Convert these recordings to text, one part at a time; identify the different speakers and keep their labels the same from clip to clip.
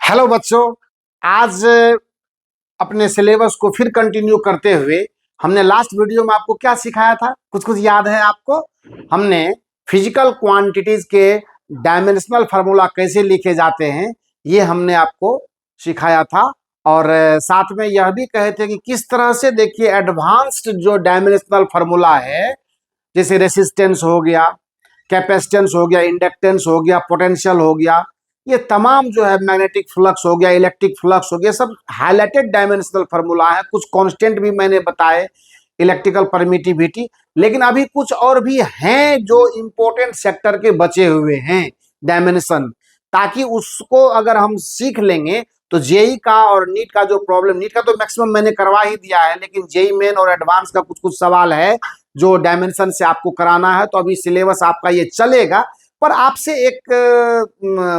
Speaker 1: Hello बच्चों, आज अपने सिलेबस को फिर कंटिन्यू करते हुए हमने लास्ट वीडियो में आपको क्या सिखाया था? कुछ कुछ याद है आपको? हमने फिजिकल क्वांटिटीज के डायमेंशनल फार्मूला कैसे लिखे जाते हैं ये हमने आपको सिखाया था। और साथ में यह भी कहे थे कि किस तरह से देखिए एडवांस्ड जो डायमेंशनल फार्मूला है, जैसे रेसिस्टेंस हो गया, कैपेसिटेंस हो गया, इंडक्टेंस हो गया, पोटेंशियल हो गया, ये तमाम जो है मैग्नेटिक फ्लक्स हो गया, इलेक्ट्रिक फ्लक्स हो गया, सब हाईलाइटेड डायमेंशनल फार्मूला है। कुछ कांस्टेंट भी मैंने बताए, इलेक्ट्रिकल परमिटिविटी, लेकिन अभी कुछ और भी हैं जो इंपॉर्टेंट सेक्टर के बचे हुए हैं डायमेंशन, ताकि उसको अगर हम सीख लेंगे तो जेई का और नीट का जो प्रॉब्लम, नीट का तो मैक्सिमम मैंने करवा ही दिया है, लेकिन जेई मेन और एडवांस का कुछ कुछ सवाल है जो डायमेंशन से आपको कराना है। तो अभी सिलेबस आपका ये चलेगा। पर आपसे एक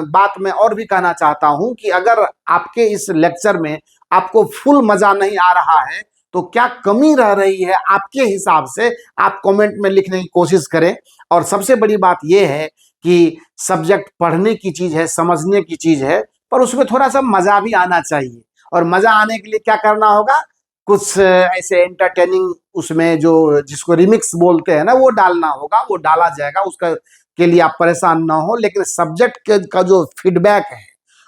Speaker 1: बात मैं और भी कहना चाहता हूं कि अगर आपके इस लेक्चर में आपको फुल मजा नहीं आ रहा है तो क्या कमी रह रही है आपके हिसाब से, आप कमेंट में लिखने की कोशिश करें। और सबसे बड़ी बात यह है कि सब्जेक्ट पढ़ने की चीज है, समझने की चीज है, पर उसमें थोड़ा सा मजा भी आना चाहिए। और मजा आने के लिए क्या करना होगा? कुछ ऐसे एंटरटेनिंग उसमें जो जिसको रिमिक्स बोलते हैं ना, वो डालना होगा, वो डाला जाएगा। उसका के लिए आप परेशान ना हो, लेकिन सब्जेक्ट का जो फीडबैक है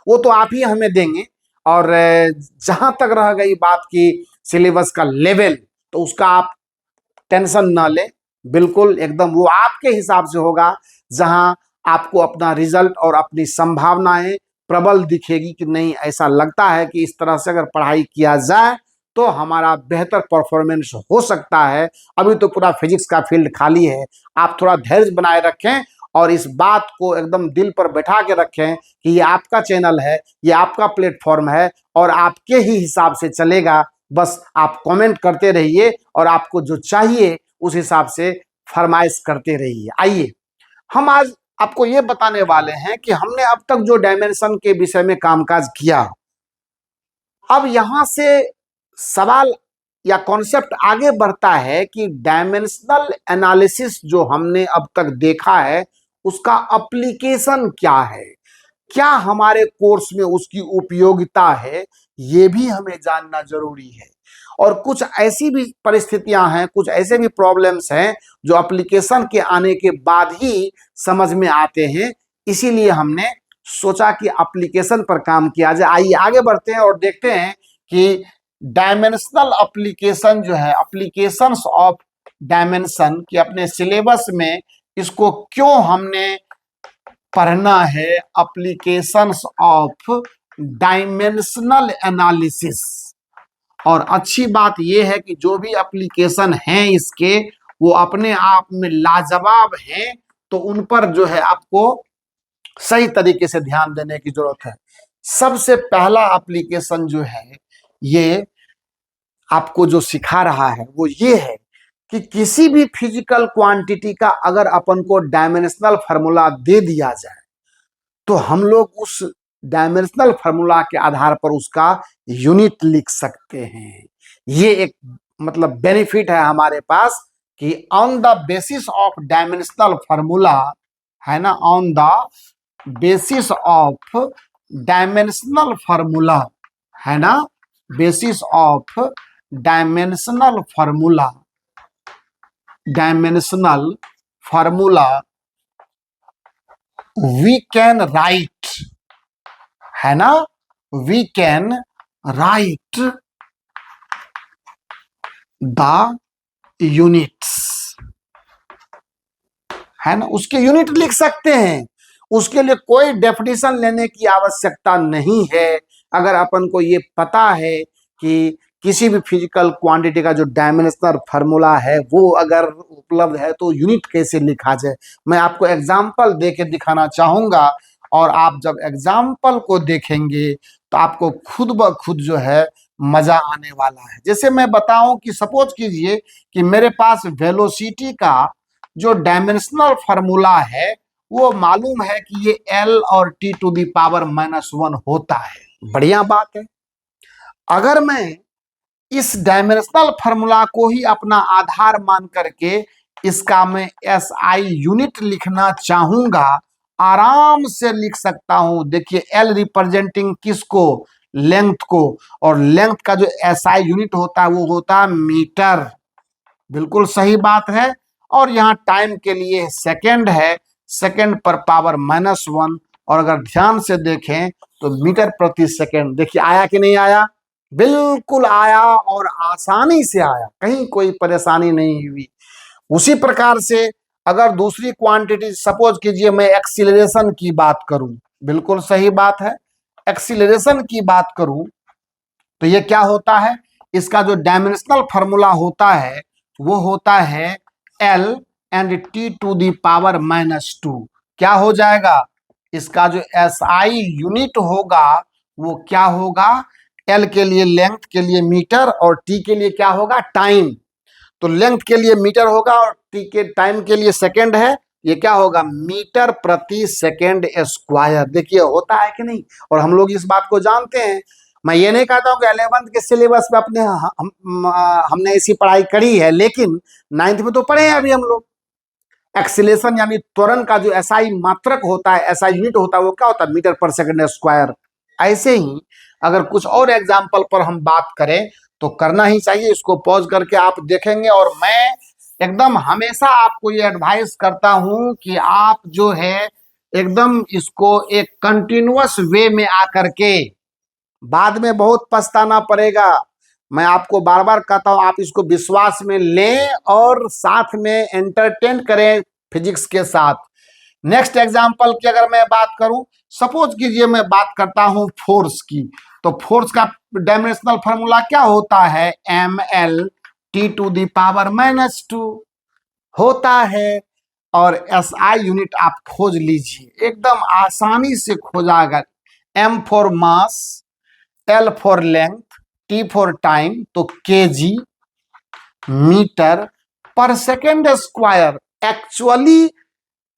Speaker 1: वो तो आप ही हमें देंगे। और जहां तक रह गई बात की सिलेबस का लेवल, तो उसका आप टेंशन ना लें, बिल्कुल एकदम वो आपके हिसाब से होगा, जहां आपको अपना रिजल्ट और अपनी संभावनाएं प्रबल दिखेगी कि नहीं, ऐसा लगता है कि इस तरह से अगर पढ़ाई किया जाए तो हमारा बेहतर परफॉर्मेंस हो सकता है। अभी तो पूरा फिजिक्स का फील्ड खाली है। आप थोड़ा धैर्य बनाए रखें और इस बात को एकदम दिल पर बैठा के रखें कि ये आपका चैनल है, ये आपका प्लेटफॉर्म है और आपके ही हिसाब से चलेगा। बस आप कमेंट करते रहिए और आपको जो चाहिए उस हिसाब से फरमाइश करते रहिए। आइए, हम आज आपको ये बताने वाले हैं कि हमने अब तक जो डायमेंशन के विषय में कामकाज किया, अब यहां से सवाल या कॉन्सेप्ट आगे बढ़ता है कि डायमेंशनल एनालिसिस जो हमने अब तक देखा है उसका एप्लीकेशन क्या है, क्या हमारे कोर्स में उसकी उपयोगिता है, ये भी हमें जानना जरूरी है। और कुछ ऐसी भी परिस्थितियां हैं, कुछ ऐसे भी प्रॉब्लम्स हैं जो एप्लीकेशन के आने के बाद ही समझ में आते हैं। इसीलिए हमने सोचा कि एप्लीकेशन पर काम किया जाए। आइए आगे बढ़ते हैं और देखते हैं कि डायमेंशनल एप्लीकेशन जो है, एप्लीकेशंस ऑफ डायमेंशन, कि अपने सिलेबस में इसको क्यों हमने पढ़ना है, एप्लीकेशंस ऑफ डायमेंशनल एनालिसिस। और अच्छी बात यह है कि जो भी एप्लीकेशन हैं इसके, वो अपने आप में लाजवाब हैं, तो उन पर जो है आपको सही तरीके से ध्यान देने की जरूरत है। सबसे पहला एप्लीकेशन जो है, ये आपको जो सिखा रहा है वो ये है कि किसी भी फिजिकल क्वांटिटी का अगर अपन को डायमेंशनल फार्मूला दे दिया जाए तो हम लोग उस डायमेंशनल फार्मूला के आधार पर उसका यूनिट लिख सकते हैं। ये एक मतलब बेनिफिट है हमारे पास कि on the basis of dimensional formula, है ना, on the basis of dimensional formula, है ना, basis of dimensional formula, dimensional formula we can write, है ना, we can write the units, है ना, उसके यूनिट लिख सकते हैं। उसके लिए कोई डेफिनेशन लेने की आवश्यकता नहीं है। अगर अपन को ये पता है कि किसी भी फिजिकल क्वांटिटी का जो डायमेंशनल फार्मूला है वो अगर उपलब्ध है तो यूनिट कैसे लिखा जाए, मैं आपको एग्जांपल देके दिखाना चाहूंगा। और आप जब एग्जाम्पल को देखेंगे तो आपको खुद ब खुद जो है मजा आने वाला है। जैसे मैं बताऊं कि सपोज कीजिए कि मेरे पास वेलोसिटी का जो डायमेंशनल फार्मूला है वो मालूम है कि ये L और T टू दी पावर -1 होता है। बढ़िया बात है। अगर मैं इस डायमेंशनल फार्मूला को ही अपना आधार मान करके इसका मैं SI यूनिट लिखना चाहूंगा आराम से लिख सकता हूं। देखिए एल रिप्रेजेंटिंग किसको, लेंथ को, और लेंथ का जो एसआई यूनिट होता है वो होता है मीटर। बिल्कुल सही बात है। और यहाँ टाइम के लिए सेकंड है, सेकंड पर पावर -1। और अगर ध्यान से देखें तो मीटर प्रति सेकंड, देखिए आया कि नहीं आया, बिल्कुल आया और आसानी से आया, कहीं कोई परेशानी नहीं हुई। उसी प्रकार से अगर दूसरी क्वांटिटी, सपोज कीजिए मैं एक्सीलरेशन की बात करूं, बिल्कुल सही बात है, एक्सीलरेशन की बात करूं तो ये क्या होता है, इसका जो डायमेंशनल फार्मूला होता है वो होता है L and T to the power -2। क्या हो जाएगा, इसका जो SI यूनिट होगा वो क्या होगा, L के लिए लेंथ के लिए मीटर और T के लिए क्या होगा, टाइम। तो लेंथ के लिए मीटर होगा और T के टाइम के लिए सेकंड है, ये क्या होगा, मीटर प्रति सेकंड स्क्वायर। देखिए होता है कि नहीं, और हम लोग इस बात को जानते हैं। मैं ये नहीं कहता हूं कि 11th के सिलेबस में अपने हमने ऐसी पढ़ाई करी है, लेकिन 9th में तो पढ़े हैं अभी हम लोग। एक्सीलरेशन यानी त्वरण का जो एसआई मात्रक होता है, एसआई यूनिट होता है, वो क्या होता है, मीटर पर सेकंड स्क्वायर। ऐसे ही अगर कुछ और एग्जाम्पल पर हम बात करें तो करना ही चाहिए, इसको पॉज करके आप देखेंगे। और मैं एकदम हमेशा आपको ये एडवाइस करता हूं कि आप जो है एकदम इसको एक कंटिन्यूअस वे में आकर के, बाद में बहुत पछताना पड़ेगा। मैं आपको बार बार कहता हूं आप इसको विश्वास में लें और साथ में एंटरटेन करें फिजिक्स के साथ। नेक्स्ट एग्जांपल की अगर मैं बात करूं, सपोज कीजिए मैं बात करता हूं फोर्स की, तो फोर्स का डायमेंशनल फार्मूला क्या होता है, ml T to the power -2 होता है। और SI यूनिट आप खोज लीजिए, एकदम आसानी से खोजा। M for mass, L for length, T for time, तो केजी मीटर पर सेकेंड स्क्वायर। एक्चुअली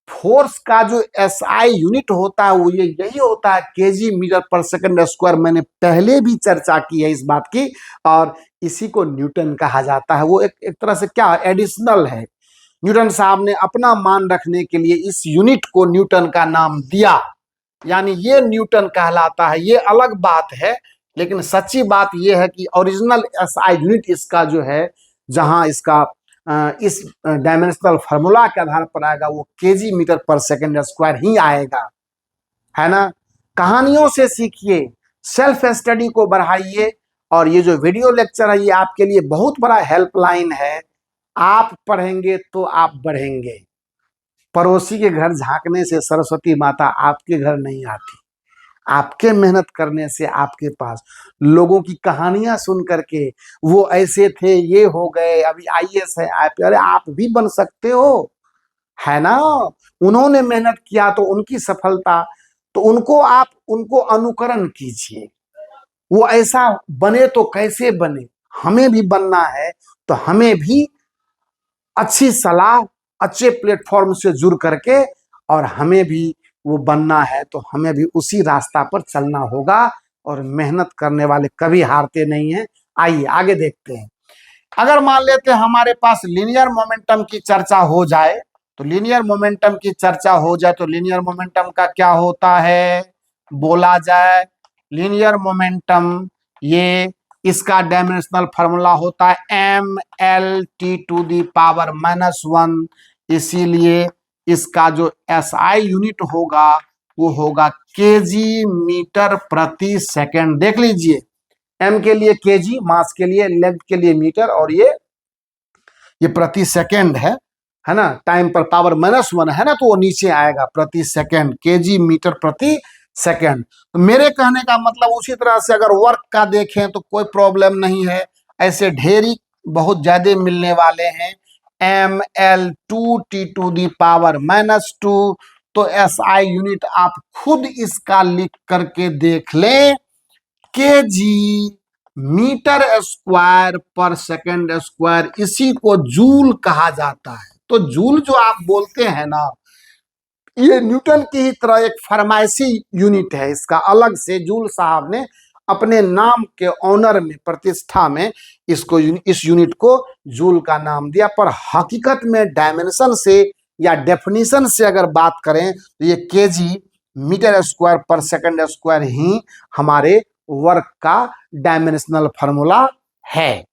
Speaker 1: फोर्स का जो SI यूनिट होता है वो यही होता है, केजी मीटर पर सेकेंड स्क्वायर। मैंने पहले भी चर्चा की है इस बात की, और इसी को न्यूटन कहा जाता है। वो एक तरह से क्या एडिशनल है, न्यूटन साहब ने अपना मान रखने के लिए इस यूनिट को न्यूटन का नाम दिया, यानी ये न्यूटन कहलाता है। ये अलग बात है, लेकिन सच्ची बात यह है कि ओरिजिनल SI यूनिट इसका जो है, जहां इसका इस डायमेंशनल फार्मूला के आधार पर आएगा वो केजी मीटर पर सेकंड स्क्वायर ही आएगा, है ना। कहानियों से सीखिए, सेल्फ स्टडी को बढ़ाइए। और ये जो वीडियो लेक्चर है ये आपके लिए बहुत बड़ा हेल्पलाइन है। आप पढ़ेंगे तो आप बढ़ेंगे। पड़ोसी के घर झांकने से सरस्वती माता आपके घर नहीं आती, आपके मेहनत करने से आपके पास। लोगों की कहानियां सुन करके वो ऐसे थे, ये हो गए, अभी IAS है, अरे आप भी बन सकते हो, है ना। उन्होंने मेहनत किया तो उनकी सफलता, तो उनको अनुकरण कीजिए। वो ऐसा बने तो कैसे बने, हमें भी बनना है तो हमें भी अच्छी सलाह, अच्छे प्लेटफॉर्म से जुड़ करके, और हमें भी वो बनना है तो हमें भी उसी रास्ता पर चलना होगा। और मेहनत करने वाले कभी हारते नहीं हैं। आइए आगे देखते हैं। अगर मान लेते हैं हमारे पास लीनियर मोमेंटम की चर्चा हो जाए, तो लीनियर मोमेंटम की चर्चा हो जाए तो लीनियर मोमेंटम का क्या होता है, बोला जाए लीनियर मोमेंटम, ये इसका डायमेंशनल फार्मूला होता है ml टू दी पावर -1। इसीलिए इसका जो SI यूनिट होगा वो होगा केजी मीटर प्रति सेकंड। देख लीजिए, M के लिए केजी मास के लिए, लेंथ के लिए मीटर, और ये प्रति सेकंड है ना। टाइम पर पावर -1 है ना, तो वो नीचे आएगा प्रति सेकंड, केजी मीटर प्रति सेकंड। तो मेरे कहने का मतलब उसी तरह से अगर वर्क का देखें तो कोई प्रॉब्लम नहीं है, ऐसे ढेरी बहुत ज्यादा मिलने वाले हैं। ml टू दी पावर -2, तो SI यूनिट आप खुद इसका लिख करके देख लें, केजी मीटर स्क्वायर पर सेकंड स्क्वायर। इसी को जूल कहा जाता है। तो जूल जो आप बोलते हैं ना, ये न्यूटन की ही तरह एक फरमाइशी यूनिट है। इसका अलग से जूल साहब ने अपने नाम के ऑनर में, प्रतिष्ठा में इस यूनिट को जूल का नाम दिया। पर हकीकत में डायमेंशन से या डेफिनेशन से अगर बात करें तो ये केजी मीटर स्क्वायर पर सेकंड स्क्वायर ही हमारे वर्क का डायमेंशनल फार्मूला है।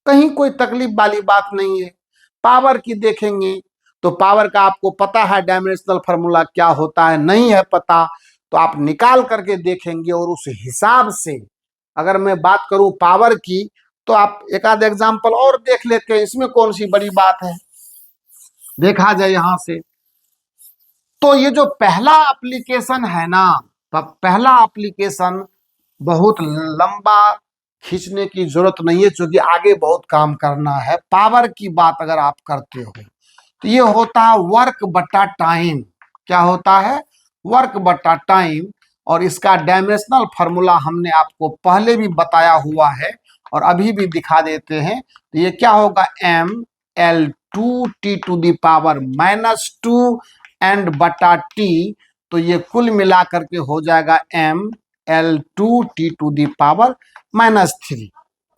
Speaker 1: कहीं कोई तकलीफ वाली बात नहीं है। पावर की देखेंगे तो पावर का आपको पता है डायमेंशनल फार्मूला क्या होता है, नहीं है पता तो आप निकाल करके देखेंगे और उस हिसाब से अगर मैं बात करूं पावर की तो आप एक आध एग्जाम्पल और देख लेते हैं, इसमें कौन सी बड़ी बात है। देखा जाए यहां से तो ये जो पहला एप्लीकेशन है ना, पहला एप्लीकेशन बहुत लंबा खींचने की जरूरत नहीं है क्योंकि आगे बहुत काम करना है। पावर की बात अगर आप करते हो तो ये होता है वर्क बटा टाइम। क्या होता है? वर्क बटा टाइम। और इसका डायमेंशनल फार्मूला हमने आपको पहले भी बताया हुआ है और अभी भी दिखा देते हैं। तो ये क्या होगा? mL2T⁻⁻2 एंड बटा टी। तो ये कुल मिला करके हो जाएगा mL2T⁻⁻3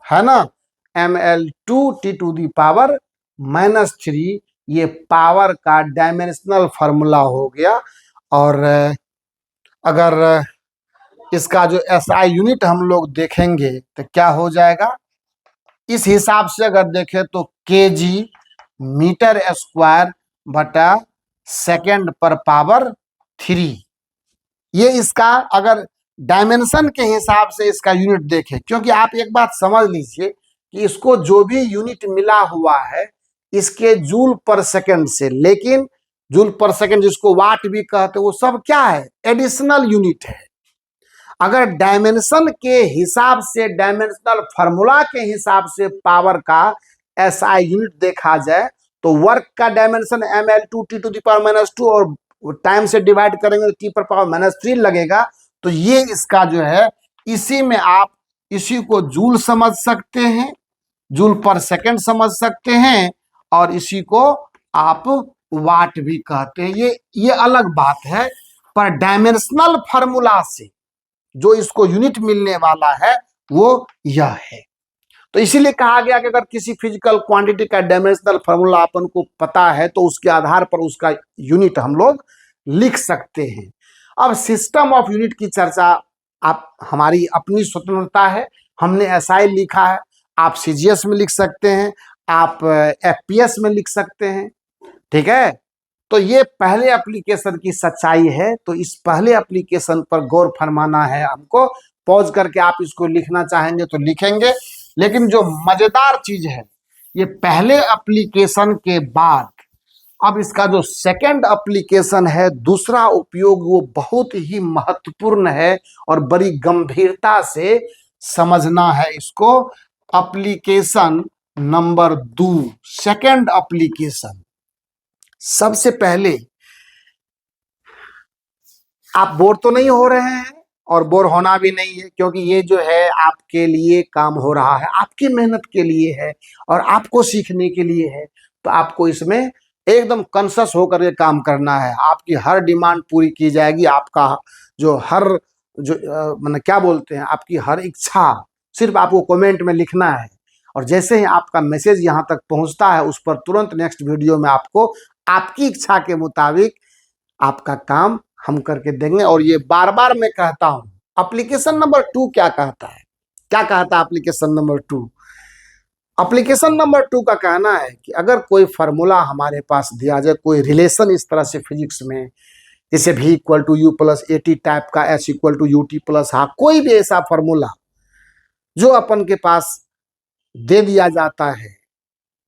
Speaker 1: है ना। mL2T⁻⁻3 ये पावर का डायमेंशनल फार्मूला हो गया। और अगर इसका जो एसआई यूनिट हम लोग देखेंगे तो क्या हो जाएगा? इस हिसाब से अगर देखें तो केजी मीटर स्क्वायर बटा सेकंड पर पावर 3। ये इसका अगर डायमेंशन के हिसाब से इसका यूनिट देखें, क्योंकि आप एक बात समझ लीजिए कि इसको जो भी यूनिट मिला हुआ है इसके जूल पर सेकंड से, लेकिन जूल पर सेकंड जिसको वाट भी कहते हैं वो सब क्या है? एडिशनल यूनिट है। अगर डायमेंशन के हिसाब से, डायमेंशनल फार्मूला के हिसाब से पावर का एसआई यूनिट देखा जाए तो वर्क का डायमेंशन mL2T⁻⁻2 और टाइम से डिवाइड करेंगे तो T⁻⁻3 लगेगा। तो ये इसका जो है, इसी में आप इसी को जूल समझ सकते हैं, जूल पर सेकंड समझ सकते हैं और इसी को आप वाट भी कहते हैं। ये अलग बात है। पर डायमेंशनल फार्मूला से जो इसको यूनिट मिलने वाला है वो यह है। तो इसीलिए कहा गया कि अगर किसी फिजिकल क्वांटिटी का डायमेंशनल फार्मूला अपन को पता है तो उसके आधार पर उसका यूनिट हम लोग लिख सकते हैं। अब सिस्टम ऑफ यूनिट की चर्चा आप, हमारी अपनी स्वतंत्रता है। हमने एसआई लिखा है, आप सीजीएस में लिख सकते हैं, आप एफपीएस में लिख सकते हैं, ठीक है। तो ये पहले एप्लीकेशन की सच्चाई है। तो इस पहले एप्लीकेशन पर गौर फरमाना है हमको। पॉज करके आप इसको लिखना चाहेंगे तो लिखेंगे। लेकिन जो मजेदार चीज है, ये पहले एप्लीकेशन के बाद अब इसका जो सेकंड एप्लीकेशन है, दूसरा उपयोग, वो बहुत ही महत्वपूर्ण है और बड़ी गंभीरता से समझना है इसको। Application number 2, second application. सबसे पहले आप बोर तो नहीं हो रहे हैं और बोर होना भी नहीं है, क्योंकि ये जो है आपके लिए काम हो रहा है, आपकी मेहनत के लिए है और आपको सीखने के लिए है। तो आपको इसमें एकदम कॉन्शियस होकर के काम करना है। आपकी हर डिमांड पूरी की जाएगी। आपका जो हर जो मतलब क्या बोलते हैं, आपकी हर इच्छा सिर्फ आपको कमेंट में लिखना है और जैसे ही आपका मैसेज यहाँ तक पहुँचता है उस पर तुरंत नेक्स्ट वीडियो में आपको आपकी इच्छा के मुताबिक आपका काम हम करके देंगे। और ये बार बार मैं कहता हूं, एप्लीकेशन नंबर 2 क्या कहता है? क्या कहता है एप्लीकेशन नंबर 2? एप्लीकेशन नंबर 2 का कहना है कि अगर कोई फार्मूला हमारे पास दिया जाए, कोई रिलेशन इस तरह से फिजिक्स में, जैसे V=U+AT टाइप का, S=UT+, हाँ, कोई भी ऐसा फार्मूला जो अपन के पास दे दिया जाता है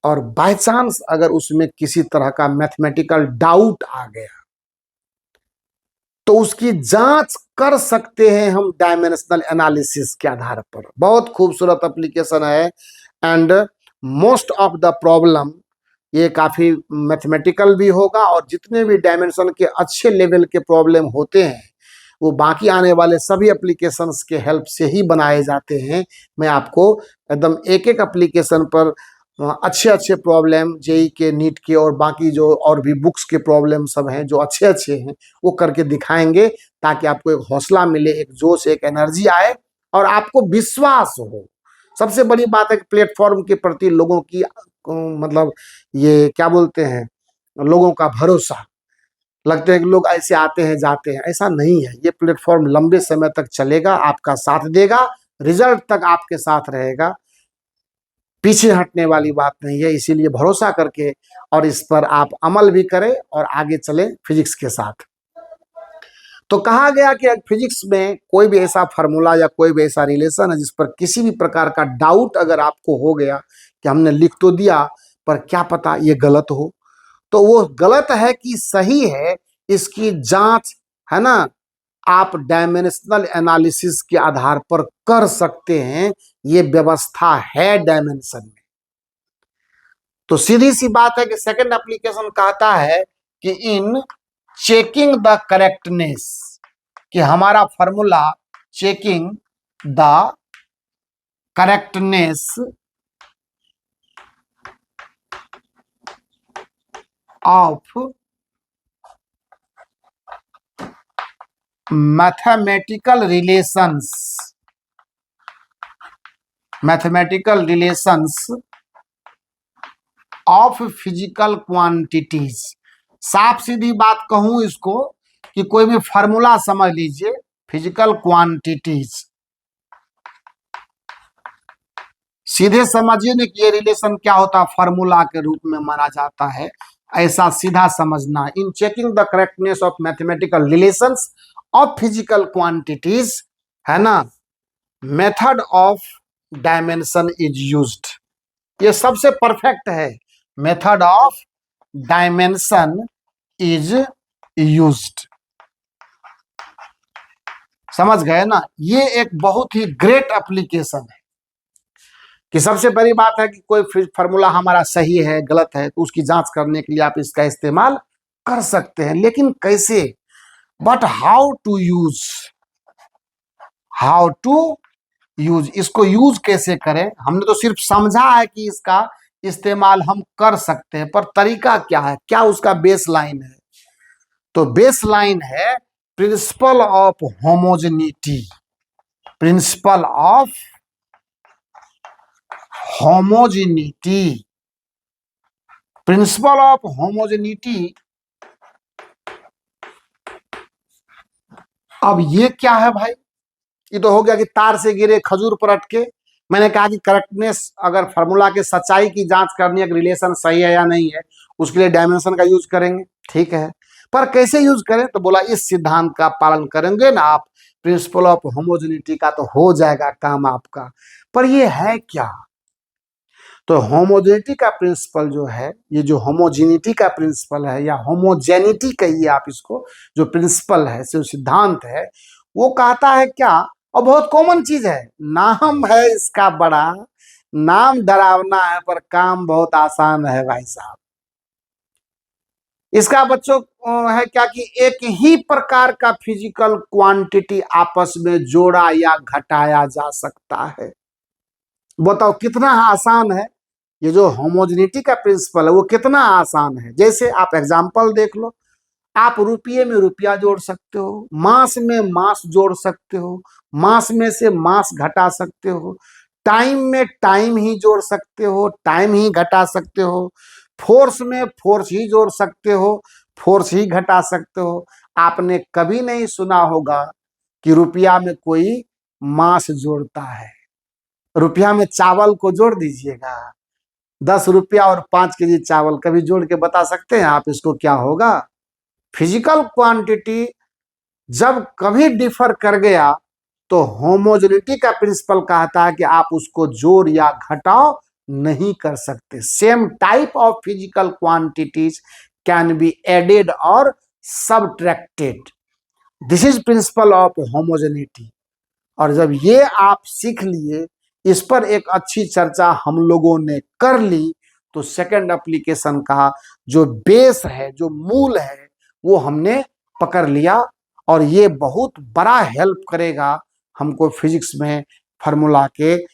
Speaker 1: और बाय चांस अगर उसमें किसी तरह का मैथमेटिकल डाउट आ गया तो उसकी जांच कर सकते हैं हम डायमेंशनल एनालिसिस के आधार पर। बहुत खूबसूरत एप्लीकेशन है and most of the problem ये काफी मैथमेटिकल भी होगा और जितने भी डायमेंशन के अच्छे लेवल के प्रॉब्लम होते हैं वो बाकी आने वाले सभी एप्लीकेशंस के हेल्प से ही बनाए जाते हैं। मैं आपको एकदम एक एक एप्लीकेशन पर अच्छे अच्छे प्रॉब्लम, जेई के, नीट के और बाकी जो और भी बुक्स के प्रॉब्लम सब हैं जो अच्छे अच्छे हैं वो करके दिखाएंगे, ताकि आपको एक हौसला मिले, एक जोश, एक एनर्जी आए और आपको विश्वास हो। सबसे बड़ी बात है कि प्लेटफॉर्म के प्रति लोगों की मतलब ये क्या बोलते हैं, लोगों का भरोसा। लगता है कि लोग ऐसे आते हैं जाते हैं, ऐसा नहीं है। ये प्लेटफॉर्म लंबे समय तक चलेगा, आपका साथ देगा, रिजल्ट तक आपके साथ रहेगा, पीछे हटने वाली बात नहीं है। इसीलिए भरोसा करके और इस पर आप अमल भी करें और आगे चले फिजिक्स के साथ। तो कहा गया कि फिजिक्स में कोई भी ऐसा फार्मूला या कोई भी ऐसा रिलेशन है जिस पर किसी भी प्रकार का डाउट अगर आपको हो गया कि हमने लिख तो दिया पर क्या पता ये गलत हो, तो वो गलत है कि सही है, इसकी जांच, है ना, आप डायमेंशनल एनालिसिस के आधार पर कर सकते हैं। ये व्यवस्था है डायमेंशन में। तो सीधी सी बात है कि सेकंड एप्लीकेशन कहता है कि इन चेकिंग द करेक्टनेस, कि हमारा formula checking the correctness of mathematical relations of physical quantities. साफ सीधी बात कहूं इसको कि कोई भी फार्मूला समझ लीजिए, फिजिकल क्वांटिटीज, सीधे समझिए ना कि ये रिलेशन क्या होता है, फार्मूला के रूप में माना जाता है, ऐसा सीधा समझना। इन checking the correctness of mathematical relations of physical quantities, है ना, method of dimension is used. ये सबसे परफेक्ट है, method of dimension is used. समझ गए ना? ये एक बहुत ही ग्रेट एप्लीकेशन है कि सबसे बड़ी बात है कि कोई फार्मूला हमारा सही है गलत है तो उसकी जांच करने के लिए आप इसका इस्तेमाल कर सकते हैं, लेकिन कैसे? बट हाउ टू यूज, इसको यूज कैसे करें? हमने तो सिर्फ समझा है कि इसका इस्तेमाल हम कर सकते हैं, पर तरीका क्या है, क्या उसका बेस लाइन है? तो बेस लाइन है principal of homogeneity. Principal of homogeneity, principal of homogeneity. अब ये क्या है भाई? ये तो हो गया कि तार से गिरे खजूर पर अटके। मैंने कहा कि करेक्टनेस, अगर फार्मूला के सच्चाई की जांच करनी है कि रिलेशन सही है या नहीं है, उसके लिए डायमेंशन का यूज करेंगे, ठीक है। पर कैसे यूज करें? तो बोला इस सिद्धांत का पालन करेंगे ना आप, प्रिंसिपल ऑफ होमोजेनिटी का, तो हो जाएगा काम आपका। पर ये है क्या? तो होमोजेनिटी का प्रिंसिपल जो है, ये जो होमोजेनिटी का प्रिंसिपल है या होमोजेनिटी कहिए आप इसको, जो प्रिंसिपल है, जो सिद्धांत है, वो कहता है क्या? और बहुत कॉमन चीज है, नाम है इसका बड़ा, नाम डरावना है पर काम बहुत आसान है भाई साहब। इसका बच्चों है क्या कि एक ही प्रकार का फिजिकल क्वांटिटी आपस में जोड़ा या घटाया जा सकता है। बताओ कितना आसान है। ये जो होमोजेनिटी का प्रिंसिपल है वो कितना आसान है। जैसे आप एग्जांपल देख लो, आप रुपये में रुपया जोड़ सकते हो, मास में मास जोड़ सकते हो, मास में से मास घटा सकते हो, टाइम में टाइम ही जोड़ सकते हो, टाइम ही घटा सकते हो, फोर्स में फोर्स ही जोड़ सकते हो, फोर्स ही घटा सकते हो। आपने कभी नहीं सुना होगा कि रुपया में कोई मास जोड़ता है। रुपया में चावल को जोड़ दीजिएगा, 10 रुपया और 5 केजी चावल, कभी जोड़ के बता सकते हैं आप इसको क्या होगा? फिजिकल क्वांटिटी जब कभी डिफर कर गया तो होमोजेनिटी का प्रिंसिपल कहता है कि आप उसको जोड़ या घटाव नहीं कर सकते। Same type of physical quantities can be added और subtracted. This is principle of homogeneity. और जब ये आप सीख लिए, इस पर एक अच्छी चर्चा हम लोगों ने कर ली, तो सेकंड एप्लीकेशन का जो बेस है, जो मूल है, वो हमने पकड़ लिया। और ये बहुत बड़ा हेल्प करेगा हमको फिजिक्स में फार्मूला के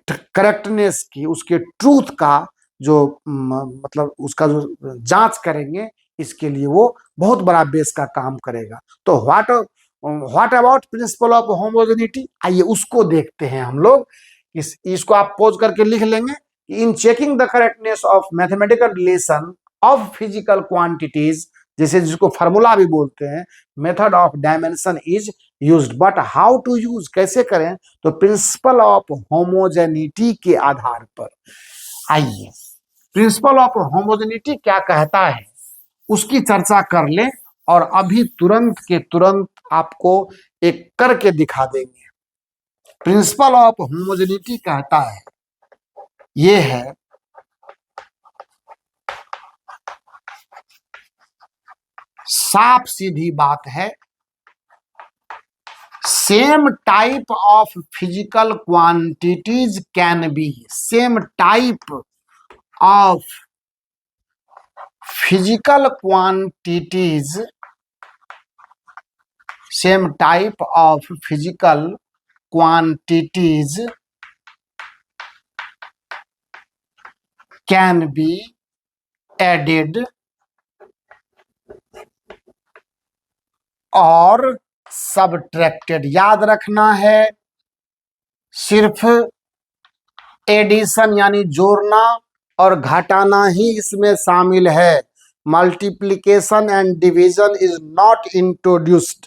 Speaker 1: करेक्टनेस की, उसके ट्रूथ का जो मतलब उसका जो जांच करेंगे, इसके लिए वो बहुत बड़ा बेस का काम करेगा। तो what about principal of homogeneity, आइए उसको देखते हैं हम लोग। इसको आप पोज करके लिख लेंगे। In checking the correctness of mathematical relation of physical quantities, जैसे जिसको फार्मूला भी बोलते हैं, method of dimension is used, but how to use, कैसे करें, तो प्रिंसिपल ऑफ होमोजेनिटी के आधार पर। आइए प्रिंसिपल ऑफ होमोजेनिटी क्या कहता है उसकी चर्चा कर ले, और अभी तुरंत के तुरंत आपको एक करके दिखा देंगे। प्रिंसिपल ऑफ होमोजेनिटी कहता है, ये है साफ सीधी बात है, same type of physical quantities can be, same type of physical quantities, same type of physical quantities can be added और सबट्रैक्टेड। याद रखना है, सिर्फ एडिशन यानी जोड़ना और घटाना ही इसमें शामिल है। Multiplication and division is not introduced,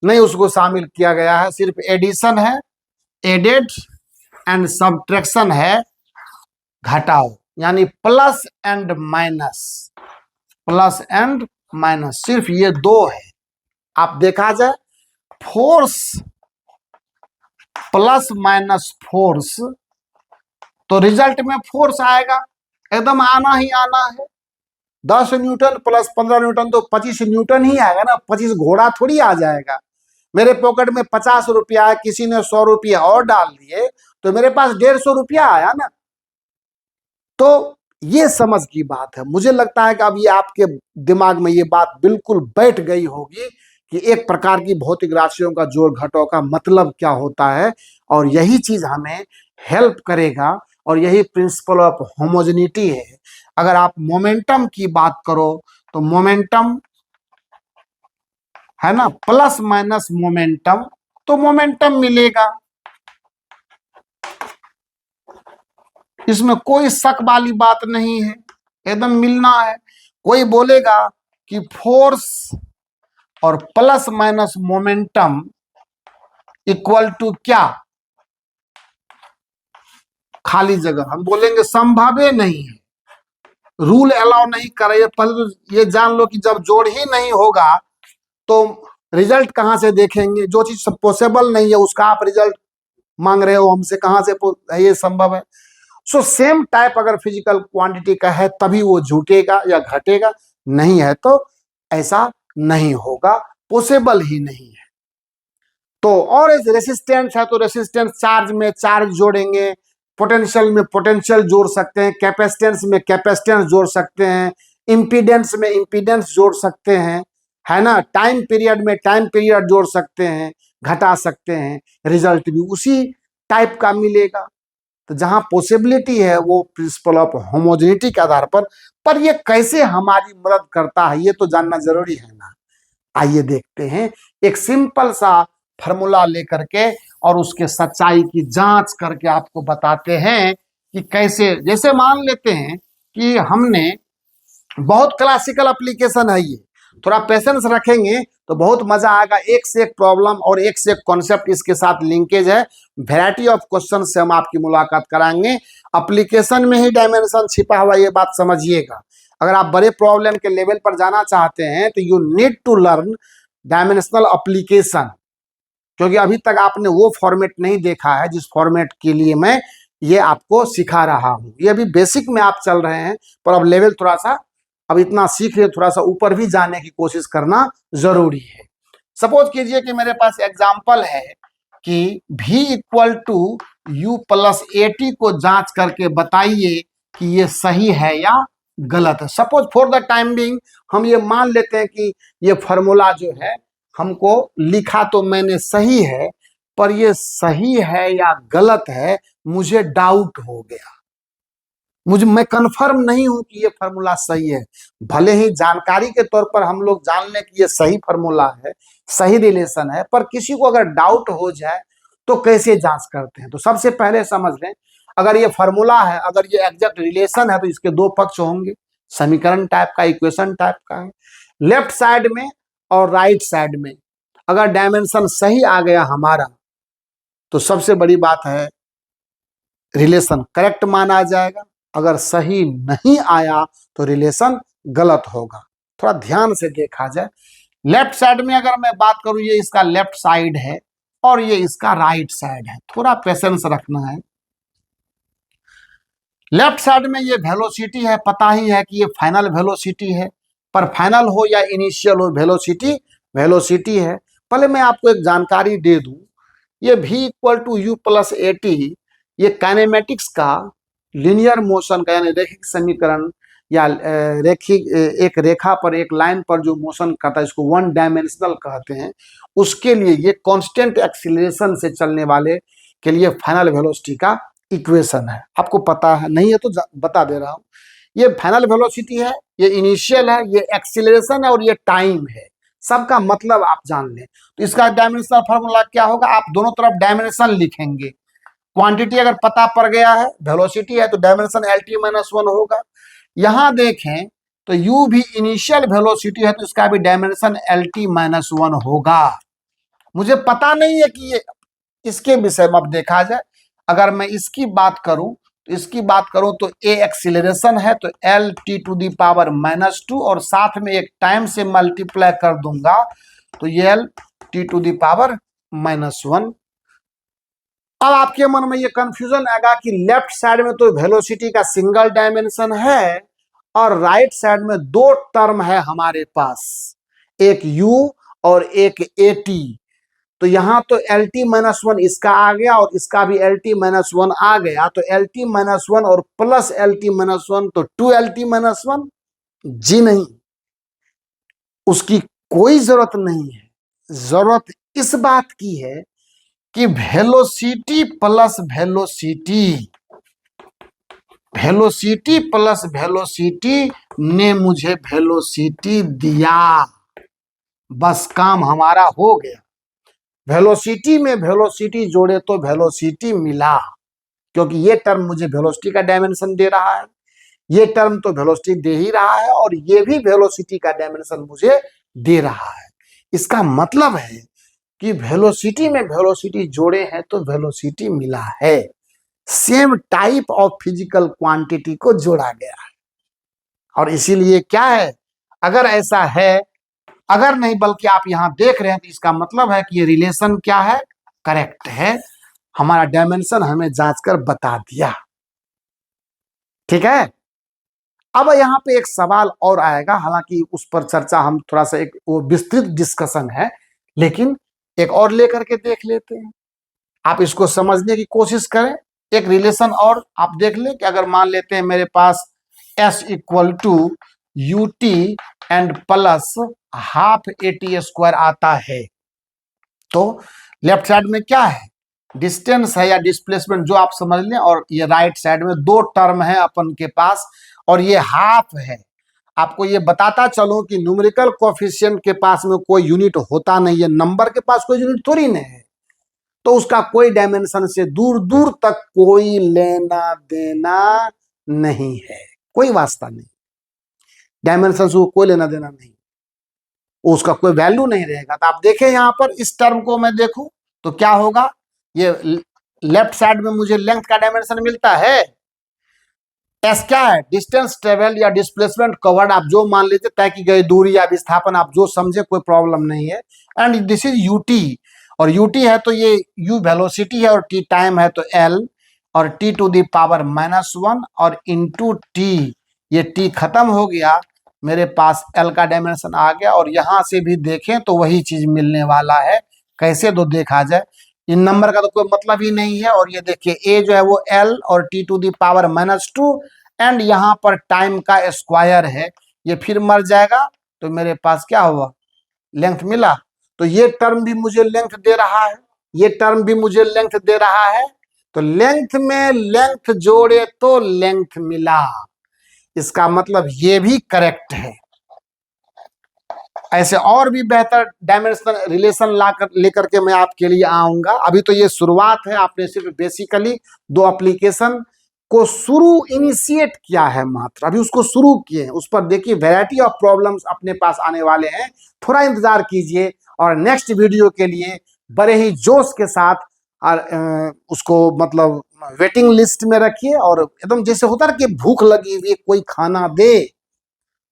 Speaker 1: नहीं उसको शामिल किया गया है, सिर्फ एडिशन है, एडेड, एंड सबट्रैक्शन है, घटाओ, यानी plus and minus, plus and minus, सिर्फ ये दो है। आप देखा जाए, फोर्स प्लस माइनस फोर्स, तो रिजल्ट में फोर्स आएगा, एकदम आना ही आना है। 10 न्यूटन प्लस 15 न्यूटन तो 25 न्यूटन ही आएगा ना, 25 घोड़ा थोड़ी आ जाएगा। मेरे पॉकेट में 50 रुपया है, किसी ने 100 रुपया और डाल दिए तो मेरे पास 150 रुपया आया ना। तो ये समझ की बात है। मुझे लगता है कि अब ये आपके दिमाग में ये बात बिल्कुल बैठ गई होगी कि एक प्रकार की भौतिक राशियों का जोड़ घटाव का मतलब क्या होता है, और यही चीज हमें हेल्प करेगा, और यही प्रिंसिपल ऑफ होमोजेनिटी है। अगर आप मोमेंटम की बात करो तो मोमेंटम है ना, प्लस माइनस मोमेंटम, तो मोमेंटम मिलेगा, इसमें कोई शक वाली बात नहीं है, एकदम मिलना है। कोई बोलेगा कि फोर्स और plus minus momentum equal to क्या, खाली जगह, हम बोलेंगे संभव नहीं है, रूल अलाउ नहीं कर रही है। पहले तो ये जान लो कि जब जोड़ ही नहीं होगा तो रिजल्ट कहां से देखेंगे, जो चीज पॉसिबल नहीं है उसका आप रिजल्ट मांग रहे हो हमसे, कहां से ये संभव है। सो सेम टाइप अगर फिजिकल क्वांटिटी का है तभी वो झूठेगा या घटेगा, नहीं है तो ऐसा नहीं होगा, पॉसिबल ही नहीं है। तो और रेसिस्टेंस है तो रेसिस्टेंस चार्ज में चार्ज जोड़ेंगे, पोटेंशियल में पोटेंशियल जोड़ सकते हैं, कैपेसिटेंस में कैपेसिटेंस जोड़ सकते हैं, इंपीडेंस में इंपीडेंस जोड़ सकते हैं, है ना, टाइम पीरियड में टाइम पीरियड जोड़ सकते हैं, घटा सकते हैं, रिजल्ट भी उसी टाइप का मिलेगा। तो जहां पॉसिबिलिटी है वो प्रिंसिपल ऑफ होमोजेनिटी के आधार पर ये कैसे हमारी मदद करता है ये तो जानना जरूरी है ना। आइए देखते हैं, एक सिंपल सा फॉर्मूला लेकर के और उसके सच्चाई की जांच करके आपको बताते हैं कि कैसे। जैसे मान लेते हैं कि हमने बहुत क्लासिकल एप्लीकेशन है ये, थोड़ा पेशेंस रखेंगे तो बहुत मजा आएगा। एक से एक प्रॉब्लम और एक से एक कॉन्सेप्ट इसके साथ लिंकेज है। वैरायटी ऑफ क्वेश्चन से हम आपकी मुलाकात कराएंगे। एप्लीकेशन में ही डायमेंशन छिपा हुआ, ये बात समझिएगा। अगर आप बड़े प्रॉब्लम के लेवल पर जाना चाहते हैं तो you need to learn dimensional application, क्योंकि अभी तक आपने वो फॉर्मेट नहीं देखा है जिस फॉर्मेट के लिए मैं ये आपको सिखा रहा हूँ। ये अभी बेसिक में आप चल रहे हैं, पर अब लेवल थोड़ा सा, अब इतना सीख रहे, थोड़ा सा ऊपर भी जाने की कोशिश करना जरूरी है। सपोज कीजिए कि मेरे पास एग्जाम्पल है कि v equal to u plus AT को जांच करके बताइए कि ये सही है या गलत है। Suppose for the time being हम ये मान लेते हैं कि ये फॉर्मूला जो है हमको लिखा तो मैंने सही है, पर ये सही है या गलत है मुझे डाउट हो गया, मैं कंफर्म नहीं हूं कि ये फार्मूला सही है। भले ही जानकारी के तौर पर हम लोग जान लें कि ये सही फार्मूला है, सही रिलेशन है, पर किसी को अगर डाउट हो जाए तो कैसे जांच करते हैं। तो सबसे पहले समझ लें, अगर ये फार्मूला है, अगर ये एग्जैक्ट रिलेशन है तो इसके दो पक्ष होंगे। समीकरण टाइप का, इक्वेशन टाइप का है। लेफ्ट साइड में और राइट साइड में अगर डायमेंशन सही आ गया हमारा तो सबसे बड़ी बात है रिलेशन करेक्ट माना जाएगा, अगर सही नहीं आया तो रिलेशन गलत होगा। थोड़ा ध्यान से देखा जाए। लेफ्ट साइड में अगर मैं बात करूं, ये इसका लेफ्ट साइड है और ये इसका राइट साइड है, थोड़ा पेशेंस रखना है। लेफ्ट साइड में ये वेलोसिटी है, पता ही है कि ये फाइनल वेलोसिटी है, पर फाइनल हो या इनिशियल हो वेलोसिटी वेलोसिटी है। पहले मैं आपको एक जानकारी दे दूं, ये v equal to u plus a t, ये काइनेमेटिक्स का लीनियर मोशन का यानी रैखिक समीकरण या रैखिक एक रेखा पर एक लाइन पर जो मोशन करता है इसको वन डायमेंशनल कहते हैं। उसके लिए ये कांस्टेंट एक्सीलरेशन से चलने वाले के लिए फाइनल वेलोसिटी का इक्वेशन है। आपको पता है, नहीं है तो बता दे रहा हूं। ये फाइनल वेलोसिटी है, ये इनिशियल है, ये एक्सीलरेशन है और ये टाइम है। सबका मतलब आप जान लें तो इसका डायमेंशनल फार्मूला क्या होगा, आप दोनों तरफ डायमेंशन लिखेंगे। क्वांटिटी अगर पता पड़ गया है, वेलोसिटी है, तो डायमेंशन LT-1 होगा। यहां देखें तो u भी इनिशियल वेलोसिटी है तो इसका भी डायमेंशन LT-1 होगा। मुझे पता नहीं है कि ये इसके विषय में अब देखा जाए। अगर मैं इसकी बात करूं तो a एक्सीलरेशन है तो LT⁻⁻2 और साथ में एक टाइम से मल्टीप्लाई कर दूंगा तो ये LT⁻⁻1। अब आपके मन में ये कंफ्यूजन आएगा कि लेफ्ट साइड में तो वेलोसिटी का सिंगल डायमेंशन है और राइट साइड में दो टर्म है हमारे पास, एक u और एक at। तो यहां तो LT-1 इसका आ गया और इसका भी LT-1 आ गया, तो LT-1 और प्लस LT-1 तो 2LT-1। जी नहीं, उसकी कोई जरूरत नहीं है। जरूरत इस बात की है कि वेलोसिटी प्लस वेलोसिटी ने मुझे वेलोसिटी दिया, बस काम हमारा हो गया। वेलोसिटी में वेलोसिटी जोड़े तो वेलोसिटी मिला, क्योंकि ये टर्म मुझे वेलोसिटी का डायमेंशन दे रहा है, ये टर्म तो वेलोसिटी दे ही रहा है और ये भी वेलोसिटी का डायमेंशन मुझे दे रहा है। इसका मतलब है कि वेलोसिटी में वेलोसिटी जोड़े हैं तो वेलोसिटी मिला है। Same type of physical quantity को जोड़ा गया है और इसीलिए क्या है, अगर ऐसा है, अगर नहीं बल्कि आप यहां देख रहे हैं तो इसका मतलब है कि ये रिलेशन क्या है, करेक्ट है। हमारा डायमेंशन हमें जांच कर बता दिया। ठीक है। अब यहाँ पे एक सवाल और आएगा, हालांकि उस पर चर्चा हम थोड़ा सा एक वो विस्तृत डिस्कशन है, लेकिन एक और लेकर के देख लेते हैं। आप इसको समझने की कोशिश करें। एक रिलेशन और आप देख लें कि अगर मान लेते हैं मेरे पास S equal to UT and plus half AT² आता है, तो लेफ्ट साइड में क्या है, डिस्टेंस है या डिस्प्लेसमेंट जो आप समझ लें, और ये राइट साइड में दो टर्म है अपन के पास और ये हाफ है। आपको ये बताता चलो कि न्यूमेरिकल कोएफिशिएंट के पास में कोई यूनिट होता नहीं है, नंबर के पास कोई यूनिट थोड़ी नहीं है, तो उसका कोई डायमेंशन से दूर दूर तक कोई लेना देना नहीं है, कोई वास्ता नहीं। डायमेंशन से कोई लेना देना नहीं, उसका कोई वैल्यू नहीं रहेगा। तो आप देखें यहां पर इस टर्म को मैं देखूं तो क्या होगा, ये लेफ्ट साइड में मुझे लेंथ का डायमेंशन मिलता है। एस क्या है, डिस्टेंस ट्रेवल या डिस्प्लेसमेंट कवर्ड, आप जो मान लीजिए तय की गई दूरी या विस्थापन, आप जो समझे, कोई प्रॉब्लम नहीं है। एंड दिस इज यूटी, और यूटी है तो ये यू वेलोसिटी है और टी टाइम है तो एल, और T⁻⁻1 और इंटू टी, ये टी खत्म हो गया, मेरे पास एल का डायमेंशन आ गया। और यहां से भी देखें तो वही चीज मिलने वाला है। कैसे तो देखा जाए, इन नंबर का तो कोई मतलब ही नहीं है। और ये देखिए ए जो है वो एल और T⁻⁻2 एंड यहाँ पर टाइम का स्क्वायर है, ये फिर मर जाएगा तो मेरे पास क्या हुआ, लेंथ मिला। तो ये टर्म भी मुझे लेंथ दे रहा है, ये टर्म भी मुझे लेंथ दे रहा है, तो लेंथ में लेंथ जोड़े तो लेंथ मिला, इसका मतलब ये भी करेक्ट है। ऐसे और भी बेहतर डायमेंशनल रिलेशन लेकर के मैं आपके लिए आऊंगा। अभी तो ये शुरुआत है, आपने सिर्फ बेसिकली दो एप्लीकेशन को शुरू इनिशिएट किया है, मात्र अभी उसको शुरू किए हैं। उस पर देखिए वैरायटी ऑफ प्रॉब्लम्स अपने पास आने वाले हैं, थोड़ा इंतजार कीजिए और नेक्स्ट वीडियो के लिए बड़े ही जोश के साथ उसको मतलब वेटिंग लिस्ट में रखिए। और एकदम जैसे होता है कि भूख लगी हुई कोई खाना दे,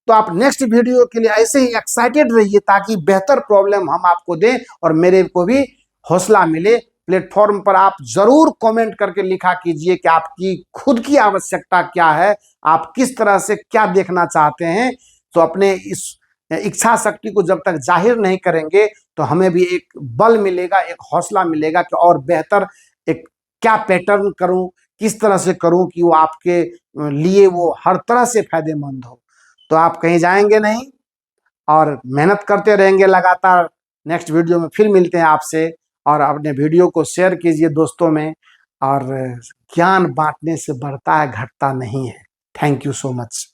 Speaker 1: तो आप नेक्स्ट वीडियो के लिए ऐसे ही एक्साइटेड रहिए ताकि बेहतर प्रॉब्लम हम आपको दें और मेरे को भी हौसला मिले। प्लेटफॉर्म पर आप जरूर कमेंट करके लिखा कीजिए कि आपकी खुद की आवश्यकता क्या है, आप किस तरह से क्या देखना चाहते हैं। तो अपने इस इच्छा शक्ति को जब तक जाहिर नहीं करेंगे तो हमें भी एक बल मिलेगा, एक हौसला मिलेगा कि और बेहतर एक क्या पैटर्न करूं, किस तरह से करूं कि वो आपके लिए वो हर तरह से फायदेमंद हो। तो आप कहीं जाएंगे नहीं और मेहनत करते रहेंगे लगातार। नेक्स्ट वीडियो में फिर मिलते हैं आपसे, और अपने वीडियो को शेयर कीजिए दोस्तों में। और ज्ञान बांटने से बढ़ता है, घटता नहीं है। Thank you so much.